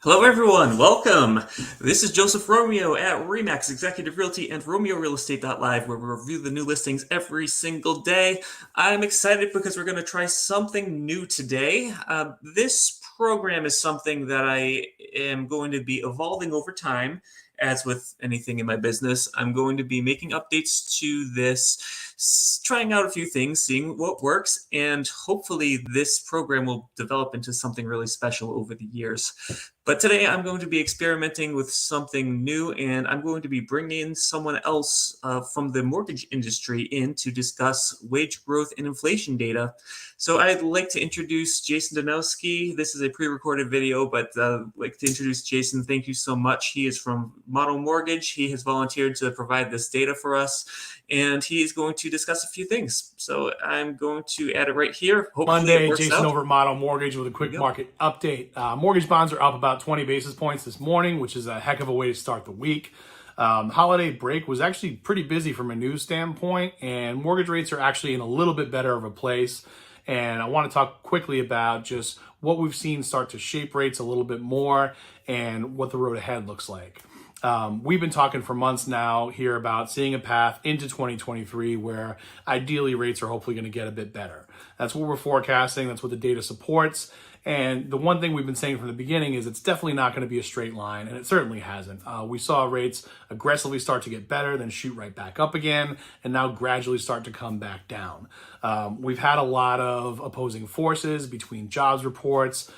Hello, everyone. Welcome. This is Joseph Romeo at Remax Executive Realty and RomeoRealEstate.Live, where we review the new listings every single day. I'm excited because we're going to try something new today. This program is something that I am going to be evolving over time. As with anything in my business, I'm going to be making updates to this, trying out a few things, seeing what works, and hopefully this program will develop into something really special over the years. But today I'm going to be experimenting with something new, and I'm going to be bringing someone else from the mortgage industry in to discuss wage growth and inflation data. So I'd like to introduce Jason Danowski. This is a pre-recorded video, but I'd like to introduce Jason. Thank you so much. He is from Model Mortgage. He has volunteered to provide this data for us, and he is going to discuss a few things. So I'm going to add it right here. Hopefully it Monday, works Jason out. over at Model Mortgage with a quick market update. Mortgage bonds are up about 20 basis points this morning, which is a heck of a way to start the week. Holiday break was actually pretty busy from a news standpoint, and mortgage rates are actually in a little bit better of a place. And I want to talk quickly about just what we've seen start to shape rates a little bit more and what the road ahead looks like. We've been talking for months now here about seeing a path into 2023 where ideally rates are hopefully going to get a bit better. That's what we're forecasting. That's what the data supports. And the one thing we've been saying from the beginning is it's definitely not going to be a straight line, and it certainly hasn't. We saw rates aggressively start to get better, then shoot right back up again, and now gradually start to come back down. We've had a lot of opposing forces between jobs reports,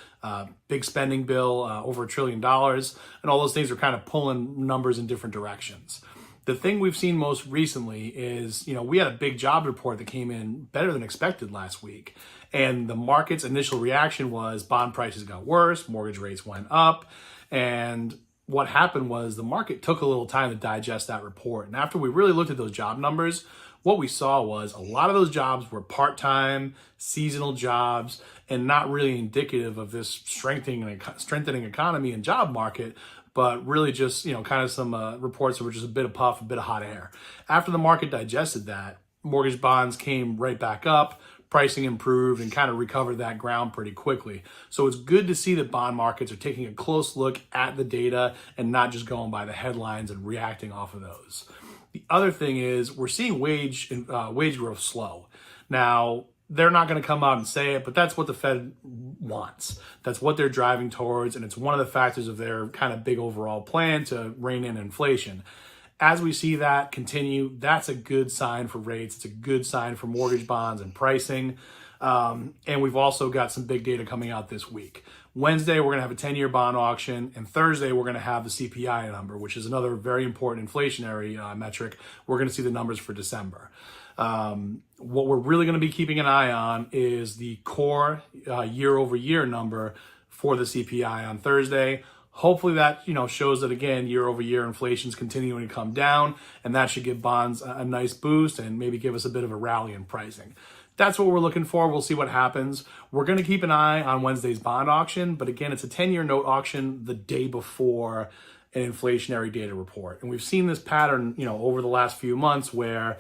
big spending bill, over $1 trillion, and all those things are kind of pulling numbers in different directions. The thing we've seen most recently is, we had a big job report that came in better than expected last week. And the market's initial reaction was bond prices got worse, mortgage rates went up. And what happened was the market took a little time to digest that report. And after we really looked at those job numbers, what we saw was a lot of those jobs were part-time, seasonal jobs, and not really indicative of this strengthening economy and job market, but really just, kind of some reports that were just a bit of puff, a bit of hot air. After the market digested that, mortgage bonds came right back up, pricing improved, and kind of recovered that ground pretty quickly. So it's good to see that bond markets are taking a close look at the data and not just going by the headlines and reacting off of those. The other thing is we're seeing wage growth slow. Now, they're not going to come out and say it, but that's what the Fed wants. That's what they're driving towards, and it's one of the factors of their kind of big overall plan to rein in inflation. As we see that continue, that's a good sign for rates. It's a good sign for mortgage bonds and pricing. And we've also got some big data coming out this week. Wednesday, we're going to have a 10-year bond auction, and Thursday, we're going to have the CPI number, which is another very important inflationary metric. We're going to see the numbers for December. What we're really going to be keeping an eye on is the core year-over-year number for the CPI on Thursday. Hopefully that, shows that, again, year-over-year inflation is continuing to come down, and that should give bonds a nice boost and maybe give us a bit of a rally in pricing. That's what we're looking for. We'll see what happens. We're going to keep an eye on Wednesday's bond auction, but again, it's a 10-year note auction the day before an inflationary data report. And we've seen this pattern, over the last few months where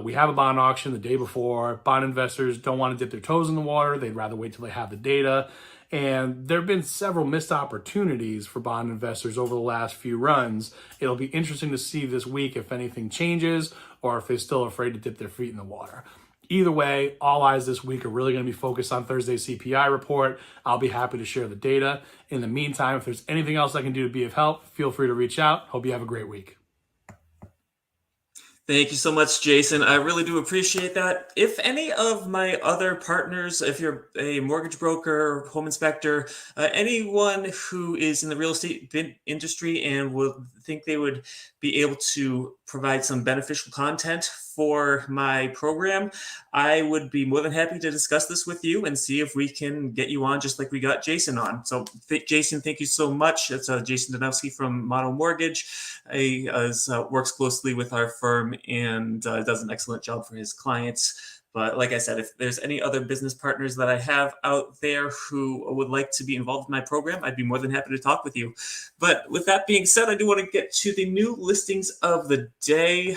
we have a bond auction the day before. Bond investors don't want to dip their toes in the water. They'd rather wait till they have the data. And there have been several missed opportunities for bond investors over the last few runs. It'll be interesting to see this week if anything changes or if they're still afraid to dip their feet in the water. Either way, all eyes this week are really going to be focused on Thursday's CPI report. I'll be happy to share the data. In the meantime, if there's anything else I can do to be of help, feel free to reach out. Hope you have a great week. Thank you so much, Jason. I really do appreciate that. If any of my other partners, if you're a mortgage broker, home inspector, anyone who is in the real estate industry and would think they would be able to provide some beneficial content for my program, I would be more than happy to discuss this with you and see if we can get you on just like we got Jason on. So Jason, thank you so much. It's Jason Danowski from Model Mortgage. He works closely with our firm and does an excellent job for his clients. But like I said, if there's any other business partners that I have out there who would like to be involved in my program, I'd be more than happy to talk with you. But with that being said, I do want to get to the new listings of the day.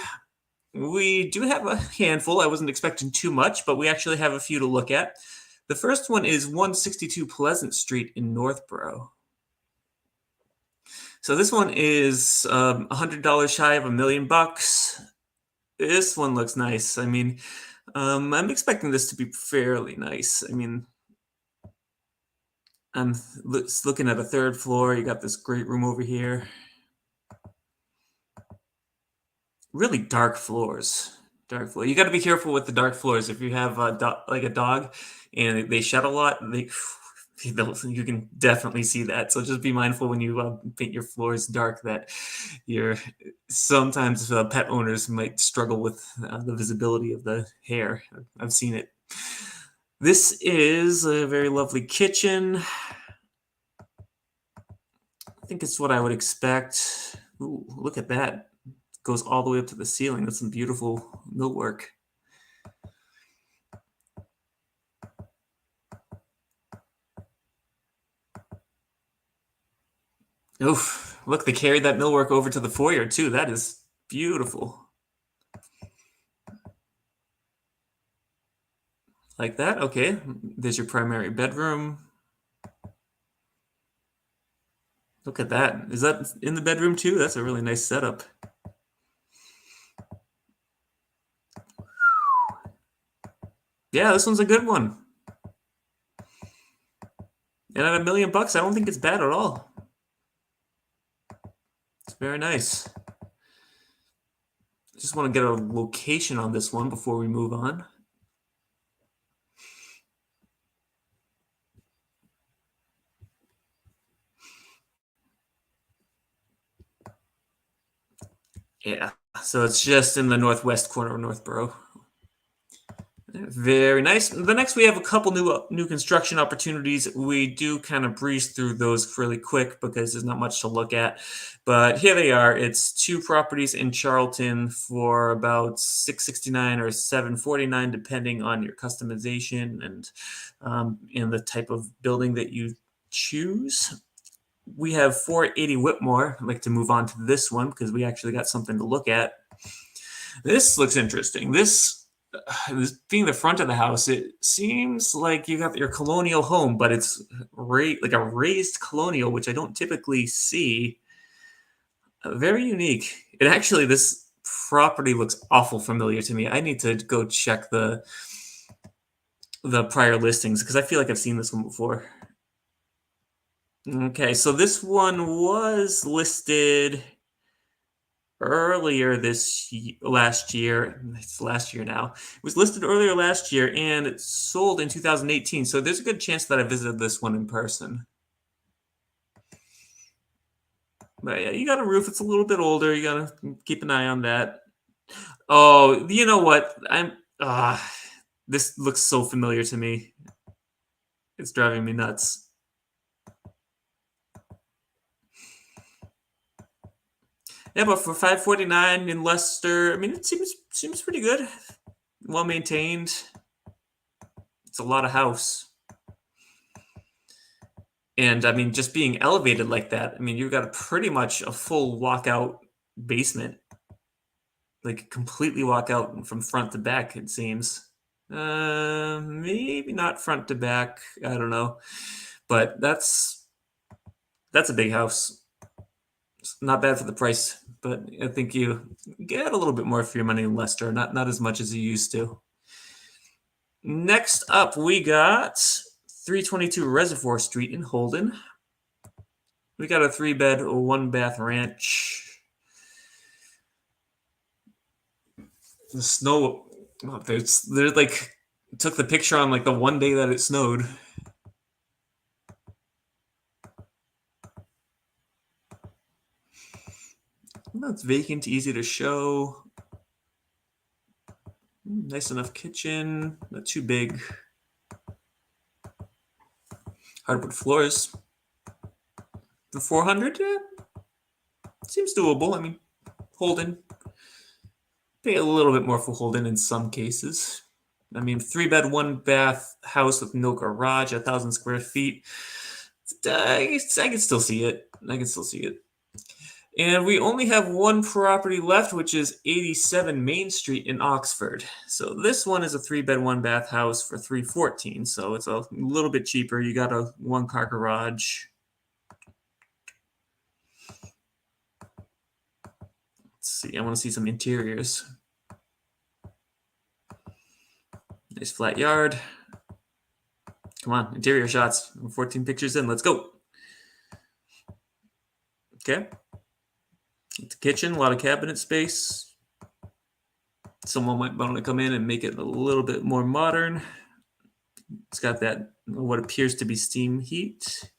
We do have a handful. I wasn't expecting too much, but we actually have a few to look at. The first one is 162 Pleasant Street in Northborough. So this one is $100 shy of $1,000,000. This one looks nice. I mean, I'm expecting this to be fairly nice. I mean, I'm looking at a third floor. You got this great room over here. Really dark floors. Dark floor. You got to be careful with the dark floors. If you have like a dog and they shed a lot, you can definitely see that. So just be mindful when you paint your floors dark that you're sometimes pet owners might struggle with the visibility of the hair. I've seen it. This is a very lovely kitchen. I think it's what I would expect. Ooh, look at that. Goes all the way up to the ceiling. That's some beautiful millwork. Oof, look, they carried that millwork over to the foyer too. That is beautiful. Like that? Okay. There's your primary bedroom. Look at that. Is that in the bedroom too? That's a really nice setup. Yeah, this one's a good one. And at $1,000,000, I don't think it's bad at all. It's very nice. Just want to get a location on this one before we move on. Yeah, so it's just in the northwest corner of Northborough. Very nice. The next, we have a couple new construction opportunities. We do kind of breeze through those really quick because there's not much to look at. But here they are. It's two properties in Charlton for about $669 or $749, depending on your customization and the type of building that you choose. We have 480 Whitmore. I'd like to move on to this one because we actually got something to look at. This looks interesting. This being the front of the house, it seems like you got your colonial home, but it's like a raised colonial, which I don't typically see. Very unique. And actually, this property looks awful familiar to me. I need to go check the prior listings because I feel like I've seen this one before. Okay, so this one was listed earlier last year. It's last year now. It was listed earlier last year and it sold in 2018. So there's a good chance that I visited this one in person. But yeah, you got a roof. It's a little bit older. You gotta keep an eye on that. Oh, you know what? This looks so familiar to me. It's driving me nuts. Yeah, but for $549 in Leicester, I mean, it seems pretty good. Well maintained. It's a lot of house. And I mean, just being elevated like that, I mean, you've got pretty much a full walkout basement. Like completely walk out from front to back, it seems. Maybe not front to back. I don't know. But that's a big house. It's not bad for the price, but I think you get a little bit more for your money in Leicester, not as much as you used to. Next up, we got 322 Reservoir Street in Holden. We got a 3-bed, 1-bath ranch. The snow, there's like, took the picture on like the one day that it snowed. That's vacant, easy to show. Nice enough kitchen, not too big. Hardwood floors. For 400, yeah, seems doable. I mean, Holden. Pay a little bit more for Holden in some cases. I mean, 3-bed, 1-bath house with no garage, 1,000 square feet. I can still see it. And we only have one property left, which is 87 Main Street in Oxford. So this one is a 3-bed, 1-bath house for $314. So it's a little bit cheaper. You got a 1-car garage. Let's see. I want to see some interiors. Nice flat yard. Come on, interior shots. 14 pictures in. Let's go. Okay. It's a kitchen, a lot of cabinet space. Someone might want to come in and make it a little bit more modern. It's got that, what appears to be steam heat.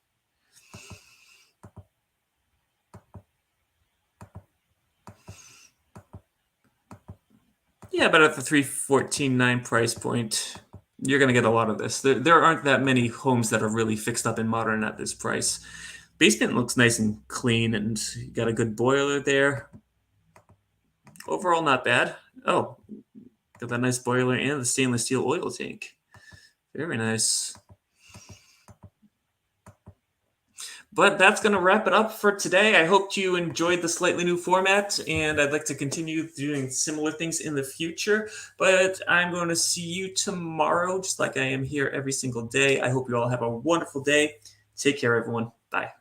Yeah, but at the $314,900 price point, you're going to get a lot of this. There aren't that many homes that are really fixed up and modern at this price. Basement looks nice and clean, and you got a good boiler there. Overall, not bad. Oh, got that nice boiler and the stainless steel oil tank. Very nice. But that's going to wrap it up for today. I hope you enjoyed the slightly new format, and I'd like to continue doing similar things in the future. But I'm going to see you tomorrow, just like I am here every single day. I hope you all have a wonderful day. Take care, everyone. Bye.